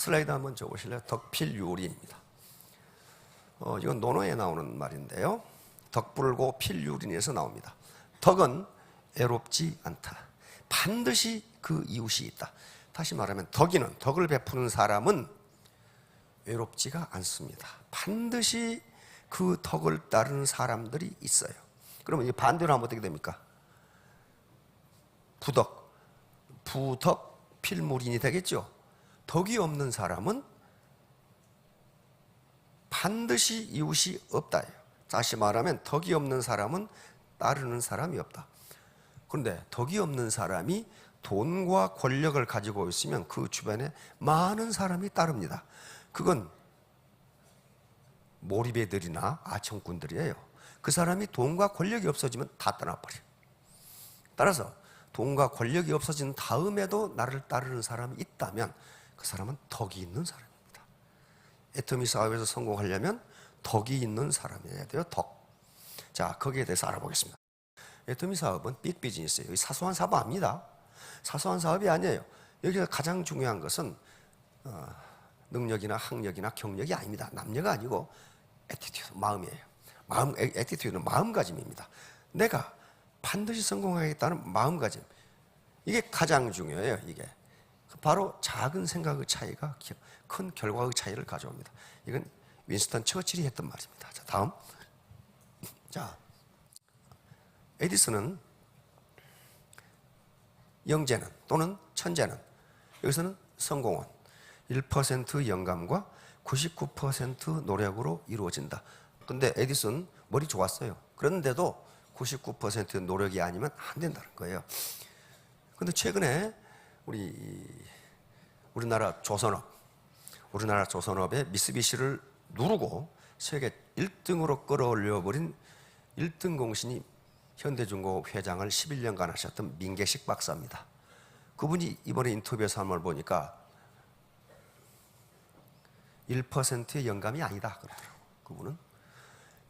슬라이드 한번 줘보실래요? 덕필유린입니다. 이건 논어에 나오는 말인데요. 덕불고 필유린에서 나옵니다. 덕은 애롭지 않다. 반드시 그 이웃이 있다. 다시 말하면 덕을 베푸는 사람은 외롭지가 않습니다. 반드시 그 덕을 따르는 사람들이 있어요. 그러면 이 반대로 하면 어떻게 됩니까? 부덕, 필무린이 되겠죠. 덕이 없는 사람은 반드시 이웃이 없다. 다시 말하면 덕이 없는 사람은 따르는 사람이 없다. 그런데 덕이 없는 사람이 돈과 권력을 가지고 있으면 그 주변에 많은 사람이 따릅니다. 그건 몰입애들이나 아청꾼들이에요. 그 사람이 돈과 권력이 없어지면 다 떠나버려요. 따라서 돈과 권력이 없어진 다음에도 나를 따르는 사람이 있다면 그 사람은 덕이 있는 사람입니다. 애터미 사업에서 성공하려면 덕이 있는 사람이어야 돼요. 덕. 자, 거기에 대해서 알아보겠습니다. 애터미 사업은 빅 비즈니스예요. 사소한 사업 아닙니다. 사소한 사업이 아니에요. 여기서 가장 중요한 것은 능력이나 학력이나 경력이 아닙니다. 남녀가 아니고 애티튜드, 마음이에요. 애티튜드는 마음가짐입니다. 내가 반드시 성공하겠다는 마음가짐. 이게 가장 중요해요. 이게 바로 작은 생각의 차이가 큰 결과의 차이를 가져옵니다. 이건 윈스턴 처칠이 했던 말입니다. 자, 다음. 자, 에디슨은 영재는 또는 천재는 여기서는 성공은 1% 영감과 99% 노력으로 이루어진다. 근데 에디슨 머리 좋았어요. 그런데도 99% 노력이 아니면 안 된다는 거예요. 근데 최근에 우리나라 조선업의 미쓰비시를 누르고 세계 1등으로 끌어올려버린 1등 공신이 현대중공업 회장을 11년간 하셨던 민계식 박사입니다. 그분이 이번에 인터뷰에서 한 말 보니까 1%의 영감이 아니다 그러더라고요. 그분은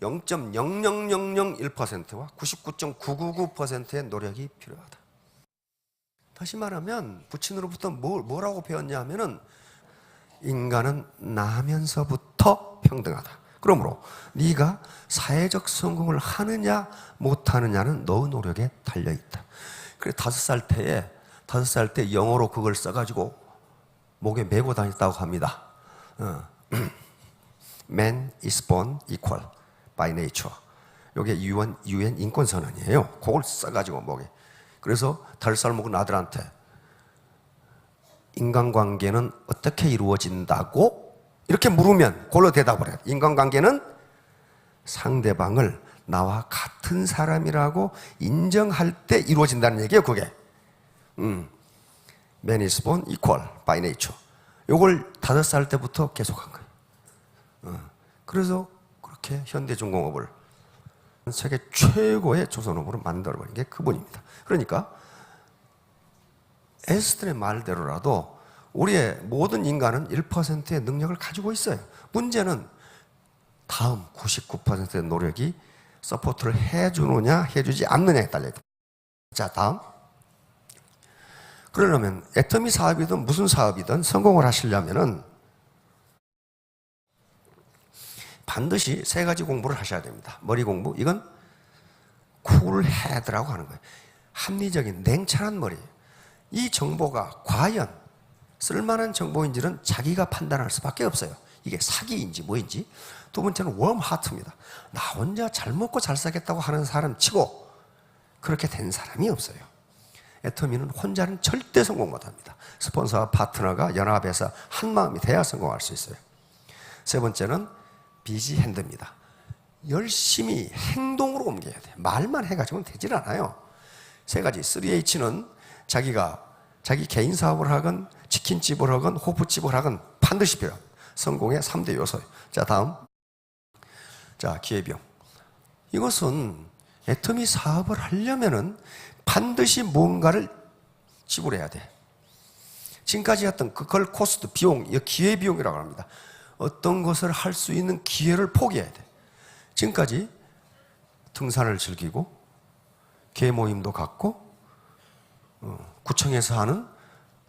0.00001%와 99.999%의 노력이 필요하다. 다시 말하면 부친으로부터 뭐라고 배웠냐 하면은 인간은 나면서부터 평등하다. 그러므로 네가 사회적 성공을 하느냐 못하느냐는 너의 노력에 달려있다. 그래 5살 때 영어로 그걸 써가지고 목에 메고 다녔다고 합니다. Man is born equal by nature. 이게 UN 인권선언이에요. 그걸 써가지고 목에. 그래서 5살 먹은 아들한테 인간관계는 어떻게 이루어진다고? 이렇게 물으면 그걸로 대답을 해요. 인간관계는 상대방을 나와 같은 사람이라고 인정할 때 이루어진다는 얘기예요, 그게. Man is born equal by nature. 이걸 5살 때부터 계속한 거예요. 그래서 그렇게 현대중공업을 세계 최고의 조선업으로 만들어버린 게 그분입니다. 그러니까 에스트의 말대로라도 우리의 모든 인간은 1%의 능력을 가지고 있어요. 문제는 다음 99%의 노력이 서포트를 해주느냐 해주지 않느냐에 달려있다. 자, 다음. 그러려면 애터미 사업이든 무슨 사업이든 성공을 하시려면은 반드시 3가지 공부를 하셔야 됩니다. 머리 공부, 이건 쿨헤드라고 하는 거예요. 합리적인 냉철한 머리. 이 정보가 과연 쓸만한 정보인지는 자기가 판단할 수밖에 없어요. 이게 사기인지 뭐인지. 두 번째는 웜하트입니다. 나 혼자 잘 먹고 잘 살겠다고 하는 사람 치고 그렇게 된 사람이 없어요. 애터미는 혼자는 절대 성공 못합니다. 스폰서와 파트너가 연합해서 한 마음이 돼야 성공할 수 있어요. 세 번째는 비지 핸드입니다. 열심히 행동으로 옮겨야 돼요. 말만 해가지고는 되질 않아요. 3가지. 3H는 자기 개인 사업을 하건 치킨집을 하건 호프집을 하건 반드시 필요해요. 성공의 3대 요소예요. 자, 다음. 자, 기회비용. 이것은 애터미 사업을 하려면은 반드시 뭔가를 지불해야 돼. 지금까지 했던 그걸 코스트, 비용, 기회비용이라고 합니다. 어떤 것을 할 수 있는 기회를 포기해야 돼. 지금까지 등산을 즐기고 개 모임도 갔고 구청에서 하는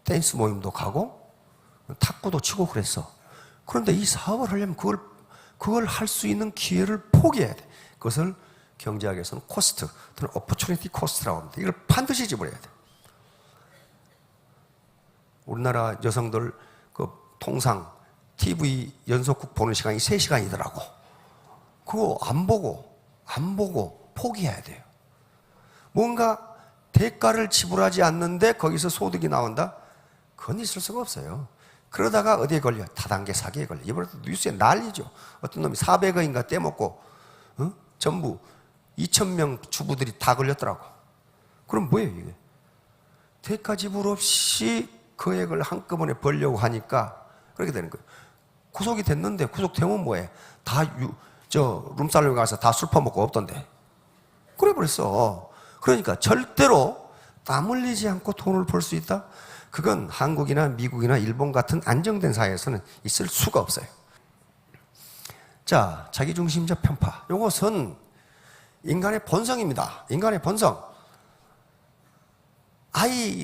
댄스 모임도 가고 탁구도 치고 그랬어. 그런데 이 사업을 하려면 그걸 할 수 있는 기회를 포기해야 돼. 그것을 경제학에서는 코스트, 또는 opportunity cost라고 합니다. 이걸 반드시 지불해야 돼. 우리나라 여성들 그 통상 TV 연속극 보는 시간이 3시간이더라고. 그거 안 보고 포기해야 돼요. 뭔가 대가를 지불하지 않는데 거기서 소득이 나온다? 그건 있을 수가 없어요. 그러다가 어디에 걸려? 다단계 사기에 걸려. 이번에도 뉴스에 난리죠. 어떤 놈이 400억인가 떼먹고 전부 2,000명 주부들이 다 걸렸더라고. 그럼 뭐예요 이게? 대가 지불 없이 거액을 한꺼번에 벌려고 하니까 그렇게 되는 거예요. 구속이 됐는데 구속되면 뭐해? 다 룸살롱에 가서 다 술 퍼먹고 없던데. 그래 버렸어. 그러니까 절대로 땀 흘리지 않고 돈을 벌 수 있다? 그건 한국이나 미국이나 일본 같은 안정된 사회에서는 있을 수가 없어요. 자, 자기중심적 편파. 이것은 인간의 본성입니다. 인간의 본성.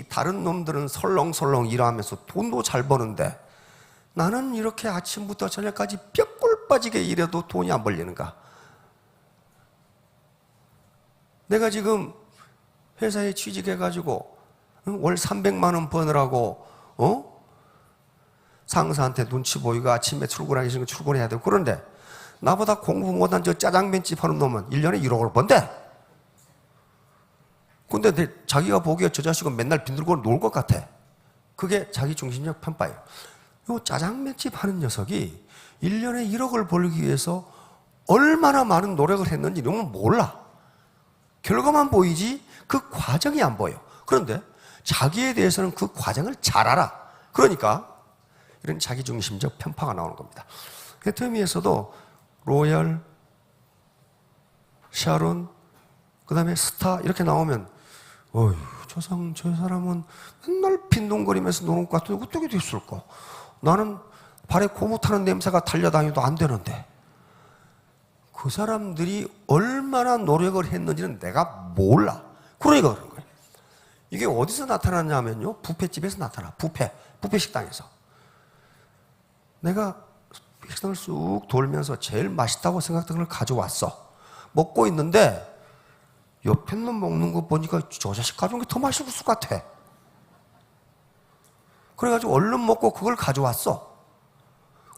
다른 놈들은 설렁설렁 일하면서 돈도 잘 버는데 나는 이렇게 아침부터 저녁까지 뼈골 빠지게 일해도 돈이 안 벌리는가? 내가 지금 회사에 취직해가지고 월 300만 원 버느라고 상사한테 눈치 보이고 아침에 출근하기 싫으면 출근해야 되고 그런데 나보다 공부 못한 저 짜장면집 하는 놈은 1년에 1억을 번대. 근데 자기가 보기에 저 자식은 맨날 빈들고 놀 것 같아. 그게 자기중심적 편파예요. 이 짜장면집 하는 녀석이 1년에 1억을 벌기 위해서 얼마나 많은 노력을 했는지 너는 몰라. 결과만 보이지 그 과정이 안 보여. 그런데 자기에 대해서는 그 과정을 잘 알아. 그러니까 이런 자기중심적 편파가 나오는 겁니다. 해터미에서도 로열, 샤론, 그 다음에 스타 이렇게 나오면 어휴 저 사람은 맨날 빈둥거리면서 노는 것 같은데 어떻게 됐을까? 나는 발에 고무 타는 냄새가 달려다니도 안 되는데 그 사람들이 얼마나 노력을 했는지는 내가 몰라. 그러니까 그런 거예요. 이게 어디서 나타나냐면요, 뷔페집에서 나타나. 뷔페 식당에서. 내가 식당을 쑥 돌면서 제일 맛있다고 생각했던 걸 가져왔어. 먹고 있는데 옆에 놈 먹는 거 보니까 저 자식 가져온 게 더 맛있을 것 같아. 그래가지고 얼른 먹고 그걸 가져왔어.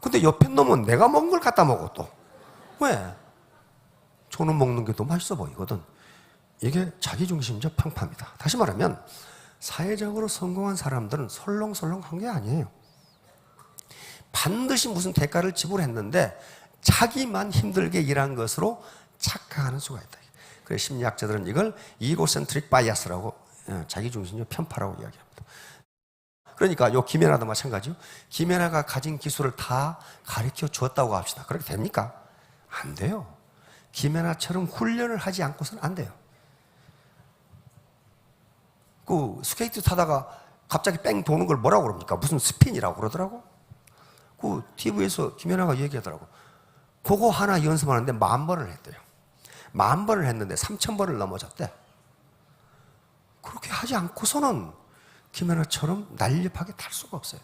근데 옆에 놈은 내가 먹은 걸 갖다 먹어 또. 왜? 저는 먹는 게 더 맛있어 보이거든. 이게 자기중심적 편파입니다. 다시 말하면 사회적으로 성공한 사람들은 설렁설렁한 게 아니에요. 반드시 무슨 대가를 지불했는데 자기만 힘들게 일한 것으로 착각하는 수가 있다. 그래서 심리학자들은 이걸 이고센트릭 바이어스라고, 자기중심적 편파라고 이야기합니다. 그러니까 요 김연아도 마찬가지요. 김연아가 가진 기술을 다 가르쳐 주었다고 합시다. 그렇게 됩니까? 안 돼요. 김연아처럼 훈련을 하지 않고서는 안 돼요. 그 스케이트 타다가 갑자기 뺑 도는 걸 뭐라고 그럽니까? 무슨 스핀이라고 그러더라고. 그 TV에서 김연아가 얘기하더라고. 그거 하나 연습하는데 10,000번을 했대요. 10,000번을 했는데 3,000번을 넘어졌대. 그렇게 하지 않고서는 김연아처럼 날렵하게 탈 수가 없어요.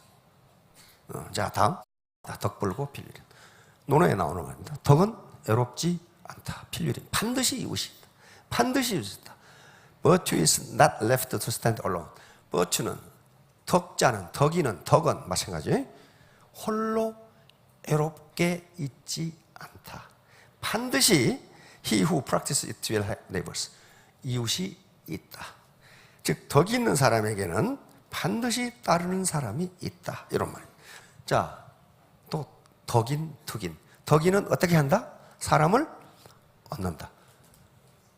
자, 다음. 덕불고 필유린. 논어에 나오는 겁니다. 덕은 애롭지 않다. 필유린. 반드시 이웃이 있다. 반드시 이웃이 있다. Virtue is not left to stand alone. virtue는 덕자는, 덕은 마찬가지. 홀로 애롭게 있지 않다. 반드시 he who practices it will have neighbors. 이웃이 있다. 즉 덕이 있는 사람에게는 반드시 따르는 사람이 있다. 이런 말이에요. 자, 또 덕인, 특인. 덕인은 어떻게 한다? 사람을 얻는다.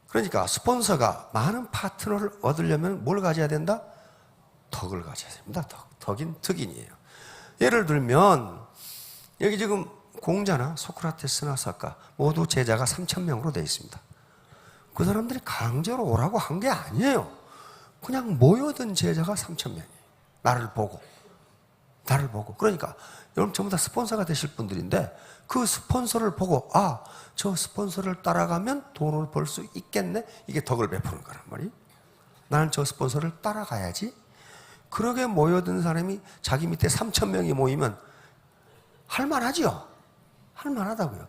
그러니까 스폰서가 많은 파트너를 얻으려면 뭘 가져야 된다? 덕을 가져야 됩니다. 덕인, 특인이에요. 예를 들면 여기 지금 공자나 소크라테스나 사카 모두 제자가 3,000명으로 되어 있습니다. 그 사람들이 강제로 오라고 한 게 아니에요. 그냥 모여든 제자가 3,000명이에요. 나를 보고. 그러니까 여러분 전부 다 스폰서가 되실 분들인데 그 스폰서를 보고 저 스폰서를 따라가면 돈을 벌 수 있겠네. 이게 덕을 베푸는 거란 말이에요. 나는 저 스폰서를 따라가야지. 그렇게 모여든 사람이 자기 밑에 3,000명이 모이면 할만하지요. 할만하다고요.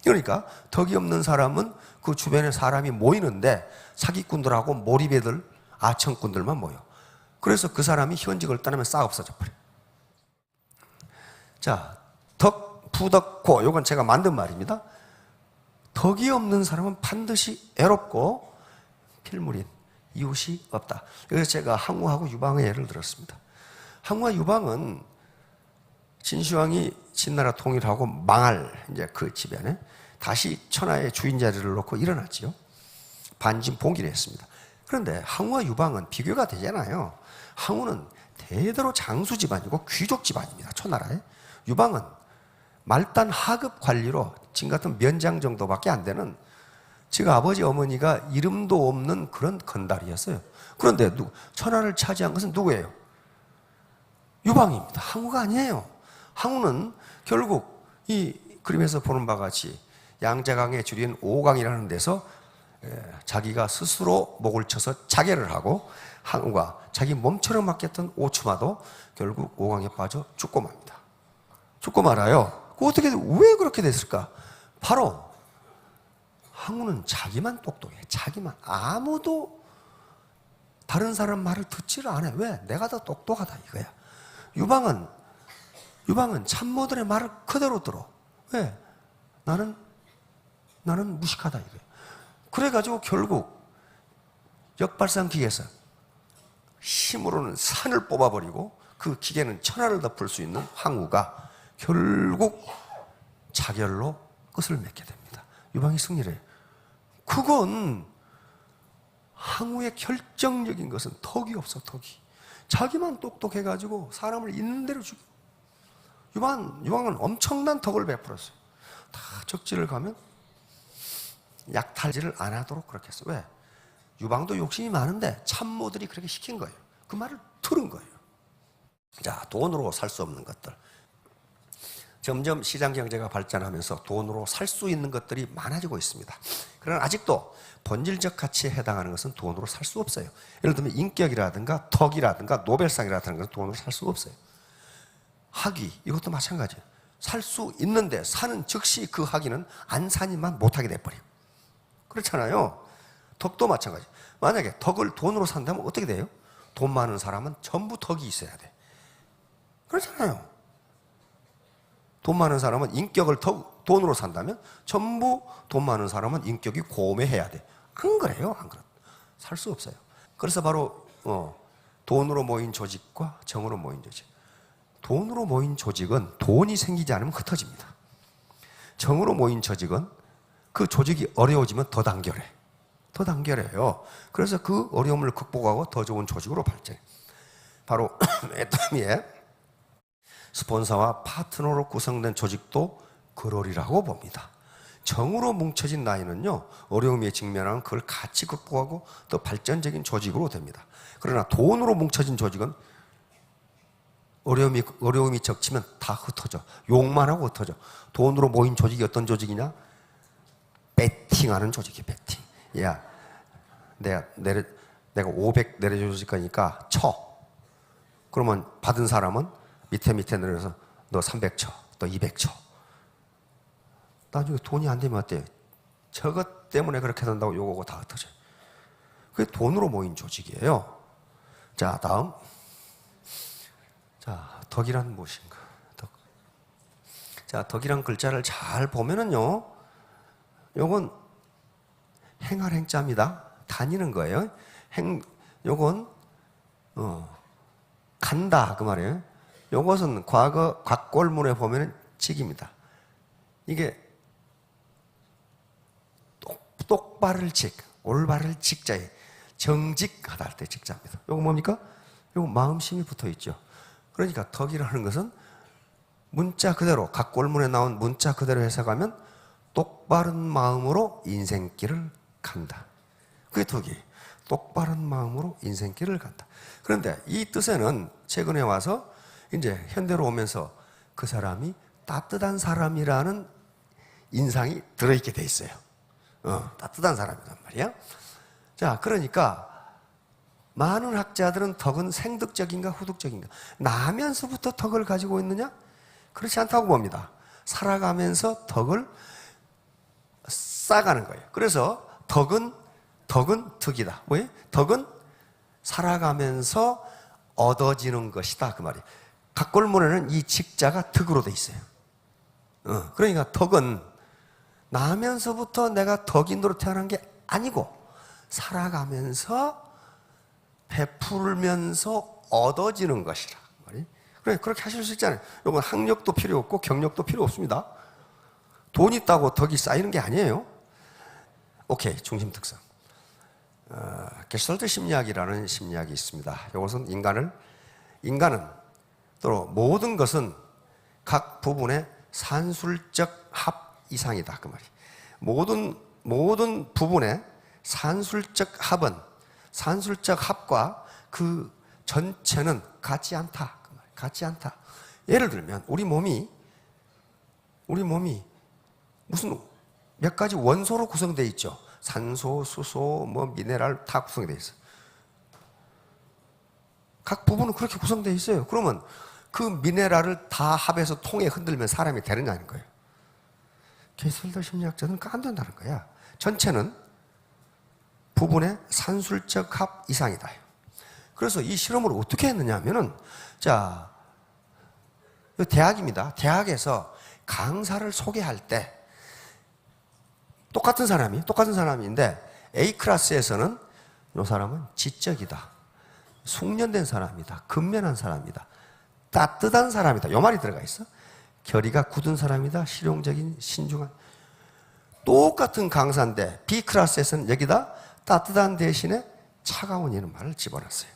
그러니까 덕이 없는 사람은 그 주변에 사람이 모이는데 사기꾼들하고 몰입애들, 아청꾼들만 모여. 그래서 그 사람이 현직을 떠나면 싹 없어져 버려요. 자, 덕, 부덕, 고. 이건 제가 만든 말입니다. 덕이 없는 사람은 반드시 애롭고 필물인 이웃이 없다. 그래서 제가 항우하고 유방의 예를 들었습니다. 항우와 유방은 진시황이 진나라 통일하고 망할 이제 그 집안에 다시 천하의 주인 자리를 놓고 일어났지요. 반진봉기를 했습니다. 그런데 항우와 유방은 비교가 되잖아요. 항우는 대대로 장수 집안이고 귀족 집안입니다. 초나라에. 유방은 말단 하급 관리로 지금 같은 면장 정도밖에 안 되는 지금 아버지 어머니가 이름도 없는 그런 건달이었어요. 그런데 천하를 차지한 것은 누구예요? 유방입니다. 항우가 아니에요. 항우는 결국 이 그림에서 보는 바와 같이 양자강에 줄인 오강이라는 데서 자기가 스스로 목을 쳐서 자결을 하고 항우가 자기 몸처럼 맡겼던 오추마도 결국 오강에 빠져 죽고 맙니다. 죽고 말아요. 어떻게 왜 그렇게 됐을까? 바로 항우는 자기만 똑똑해. 자기만. 아무도 다른 사람 말을 듣지를 않아. 왜? 내가 더 똑똑하다 이거야. 유방은 참모들의 말을 그대로 들어. 왜? 나는 무식하다 이거야. 그래가지고 결국 역발상 기계에서 힘으로는 산을 뽑아버리고 그 기계는 천하를 덮을 수 있는 항우가 결국 자결로 끝을 맺게 됩니다. 유방이 승리를 해요. 그건 항우의 결정적인 것은 덕이 없어. 덕이. 자기만 똑똑해가지고 사람을 있는 대로 죽여. 유방은 엄청난 덕을 베풀었어요. 다 적지를 가면 약탈질을 안 하도록 그렇게 했어요. 왜? 유방도 욕심이 많은데 참모들이 그렇게 시킨 거예요. 그 말을 들은 거예요. 자, 돈으로 살 수 없는 것들. 점점 시장 경제가 발전하면서 돈으로 살 수 있는 것들이 많아지고 있습니다. 그러나 아직도 본질적 가치에 해당하는 것은 돈으로 살 수 없어요. 예를 들면 인격이라든가 덕이라든가 노벨상이라든가 것은 돈으로 살 수 없어요. 학위, 이것도 마찬가지예요. 살 수 있는데 사는 즉시 그 학위는 안 사니만 못하게 돼버려요. 그렇잖아요. 덕도 마찬가지. 만약에 덕을 돈으로 산다면 어떻게 돼요? 돈 많은 사람은 전부 덕이 있어야 돼. 그렇잖아요. 돈 많은 사람은 인격을 돈으로 산다면 전부 돈 많은 사람은 인격이 고매해야 돼. 안 그래요? 안 그래. 살 수 없어요. 그래서 바로 돈으로 모인 조직과 정으로 모인 조직. 돈으로 모인 조직은 돈이 생기지 않으면 흩어집니다. 정으로 모인 조직은 그 조직이 어려워지면 더 단결해. 더 단결해요. 그래서 그 어려움을 극복하고 더 좋은 조직으로 발전해. 바로 애터미의 스폰서와 파트너로 구성된 조직도 그러리라고 봅니다. 정으로 뭉쳐진 나이는요, 어려움에 직면하면 그걸 같이 극복하고 더 발전적인 조직으로 됩니다. 그러나 돈으로 뭉쳐진 조직은 어려움이 적치면 다 흩어져. 욕만 하고 흩어져. 돈으로 모인 조직이 어떤 조직이냐? 배팅하는 조직이 배팅. 야, 내가 500 내려줄 거니까 쳐. 그러면 받은 사람은 밑에 내려서 너 300 쳐, 너 200 쳐. 나중에 돈이 안 되면 어때요? 저것 때문에 그렇게 된다고 요거고 다 흩어져요. 그게 돈으로 모인 조직이에요. 자, 다음. 자, 덕이란 무엇인가? 덕. 자, 덕이란 글자를 잘 보면은요, 요건 행할 행자입니다. 다니는 거예요. 요건, 간다. 그 말이에요. 요것은 과거 곽골문에 보면은 직입니다. 이게 똑바를 직, 올바를 직자에 정직하다 할 때 직자입니다. 요거 뭡니까? 요거 마음심이 붙어 있죠. 그러니까 덕이라는 것은 문자 그대로, 곽골문에 나온 문자 그대로 해석하면 똑바른 마음으로 인생길을 간다. 그게 덕이. 똑바른 마음으로 인생길을 간다. 그런데 이 뜻에는 최근에 와서 이제 현대로 오면서 그 사람이 따뜻한 사람이라는 인상이 들어있게 돼 있어요. 따뜻한 사람이란 말이야. 자, 그러니까 많은 학자들은 덕은 생득적인가 후득적인가? 나면서부터 덕을 가지고 있느냐? 그렇지 않다고 봅니다. 살아가면서 덕을 쌓아가는 거예요. 그래서 덕은 덕이다. 왜? 덕은 살아가면서 얻어지는 것이다. 그 말이에요. 각골문에는 이 직자가 덕으로 돼 있어요. 그러니까 덕은 나면서부터 내가 덕인으로 태어난 게 아니고 살아가면서 베풀면서 얻어지는 것이라. 그래, 그렇게 하실 수 있잖아요. 이건 학력도 필요 없고 경력도 필요 없습니다. 돈 있다고 덕이 쌓이는 게 아니에요. 오케이, 중심 특성. 게슈탈트 심리학이라는 심리학이 있습니다. 이것은 인간은 또 모든 것은 각 부분의 산술적 합 이상이다. 그 말이. 모든 부분의 산술적 합은 산술적 합과 그 전체는 같지 않다. 그 말이. 같지 않다. 예를 들면 우리 몸이 무슨 몇 가지 원소로 구성되어 있죠. 산소, 수소, 미네랄 다 구성되어 있어요. 각 부분은 그렇게 구성되어 있어요. 그러면 그 미네랄을 다 합해서 통에 흔들면 사람이 되느냐는 거예요. 게슈탈트 심리학자는 안 된다는 거야. 전체는 부분의 산술적 합 이상이다. 그래서 이 실험을 어떻게 했느냐 하면은, 자, 대학입니다. 대학에서 강사를 소개할 때 똑같은 사람인데 A 클래스에서는 이 사람은 지적이다. 숙련된 사람이다. 근면한 사람이다. 따뜻한 사람이다. 이 말이 들어가 있어. 결의가 굳은 사람이다. 실용적인, 신중한. 똑같은 강사인데 B 클래스에서는 여기다 따뜻한 대신에 차가운 이런 말을 집어넣었어요.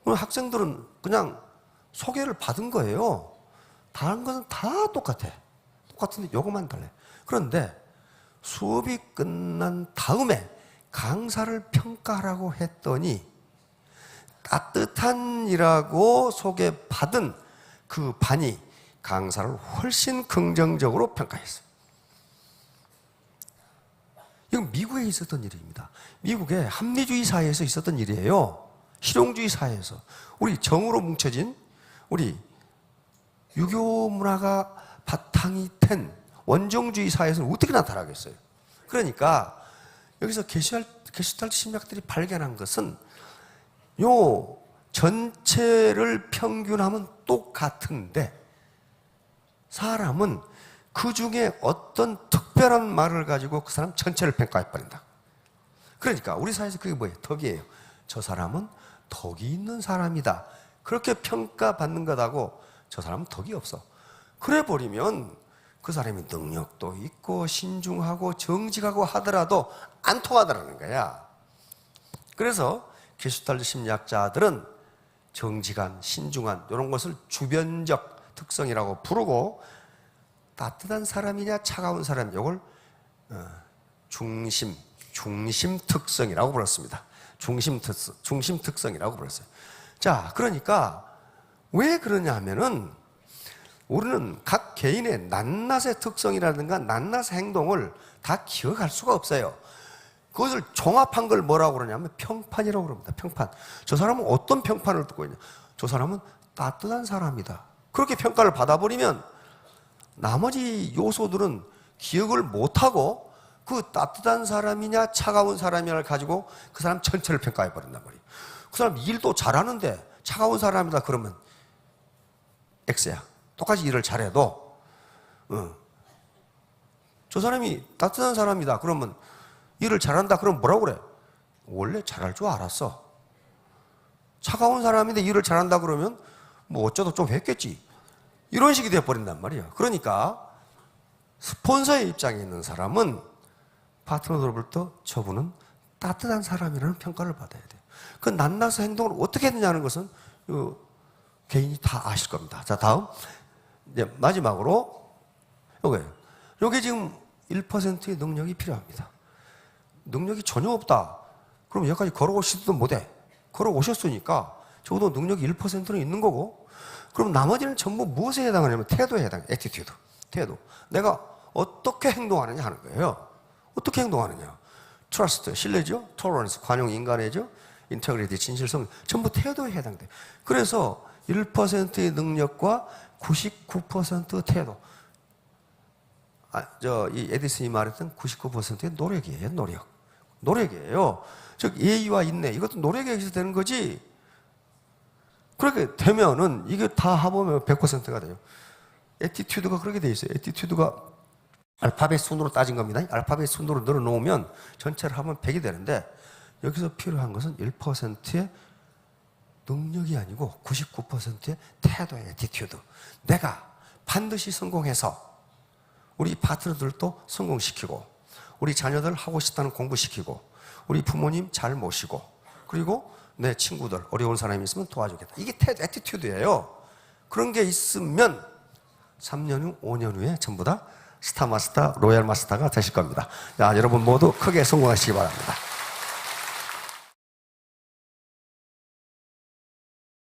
학생들은 그냥 소개를 받은 거예요. 다른 것은 다 똑같아. 똑같은데 요것만 달라요. 그런데 수업이 끝난 다음에 강사를 평가하라고 했더니 따뜻한이라고 소개받은 그 반이 강사를 훨씬 긍정적으로 평가했어요. 이건 미국에 있었던 일입니다. 미국의 합리주의 사회에서 있었던 일이에요. 실용주의 사회에서. 우리 정으로 뭉쳐진 우리 유교 문화가 바탕이 된 원정주의 사회에서는 어떻게 나타나겠어요? 그러니까 여기서 게슈탈트 심리학들이 발견한 것은 요 전체를 평균하면 똑같은데 사람은 그 중에 어떤 특별한 말을 가지고 그 사람 전체를 평가해버린다. 그러니까 우리 사회에서 그게 뭐예요? 덕이에요. 저 사람은 덕이 있는 사람이다. 그렇게 평가받는 것하고 저 사람은 덕이 없어. 그래 버리면 그 사람이 능력도 있고 신중하고 정직하고 하더라도 안 통하더라는 거야. 그래서 게슈탈트 심리학자들은 정직한, 신중한 이런 것을 주변적 특성이라고 부르고 따뜻한 사람이냐 차가운 사람 이걸 중심 특성이라고 불렀습니다. 중심 특성이라고 불렀어요. 자, 그러니까 왜 그러냐 하면은 우리는 각 개인의 낱낱의 특성이라든가 낱낱의 행동을 다 기억할 수가 없어요. 그것을 종합한 걸 뭐라고 그러냐면 평판이라고 그럽니다. 평판. 저 사람은 어떤 평판을 듣고 있냐? 저 사람은 따뜻한 사람이다. 그렇게 평가를 받아버리면 나머지 요소들은 기억을 못하고 그 따뜻한 사람이냐 차가운 사람이냐를 가지고 그 사람 전체를 평가해버린단 말이에요. 그 사람 일도 잘하는데 차가운 사람이다 그러면 X야. 똑같이 일을 잘해도 저 사람이 따뜻한 사람이다 그러면 일을 잘한다 그러면 뭐라고 그래? 원래 잘할 줄 알았어. 차가운 사람인데 일을 잘한다 그러면 뭐 어쩌다 좀 했겠지. 이런 식이 되어버린단 말이에요. 그러니까 스폰서의 입장에 있는 사람은 파트너로부터 저분은 따뜻한 사람이라는 평가를 받아야 돼요. 그 낱낱의 행동을 어떻게 했느냐는 것은 개인이 다 아실 겁니다. 자, 다음. 이제 마지막으로 요거예요. 요게 지금 1%의 능력이 필요합니다. 능력이 전혀 없다. 그럼 여기까지 걸어오시지도 못해. 걸어오셨으니까 적어도 능력이 1%는 있는 거고 그럼 나머지는 전부 무엇에 해당하냐면 태도에 해당해요. 애티튜드. 태도. 내가 어떻게 행동하느냐 하는 거예요. 어떻게 행동하느냐. 트러스트, 신뢰죠. 토러런스, 관용 인간애죠. 인테그리티, 진실성, 전부 태도에 해당돼요. 그래서 1%의 능력과 99% 태도. 이 에디슨이 말했던 99%의 노력이에요, 노력. 노력이에요. 즉, 예의와 인내, 이것도 노력에 의해서 되는 거지. 그렇게 되면은, 이게 다 합하면 100%가 돼요. 애티튜드가 그렇게 돼 있어요. 애티튜드가 알파벳 순으로 따진 겁니다. 알파벳 순으로 늘어놓으면 전체를 하면 100이 되는데, 여기서 필요한 것은 1%의 능력이 아니고 99%의 태도의 애티튜드. 내가 반드시 성공해서 우리 파트너들도 성공시키고, 우리 자녀들 하고 싶다는 공부시키고, 우리 부모님 잘 모시고, 그리고 내 친구들 어려운 사람이 있으면 도와주겠다. 이게 애티튜드예요. 그런 게 있으면 3년 후, 5년 후에 전부 다 스타마스터, 로얄마스터가 되실 겁니다. 자, 여러분 모두 크게 성공하시기 바랍니다.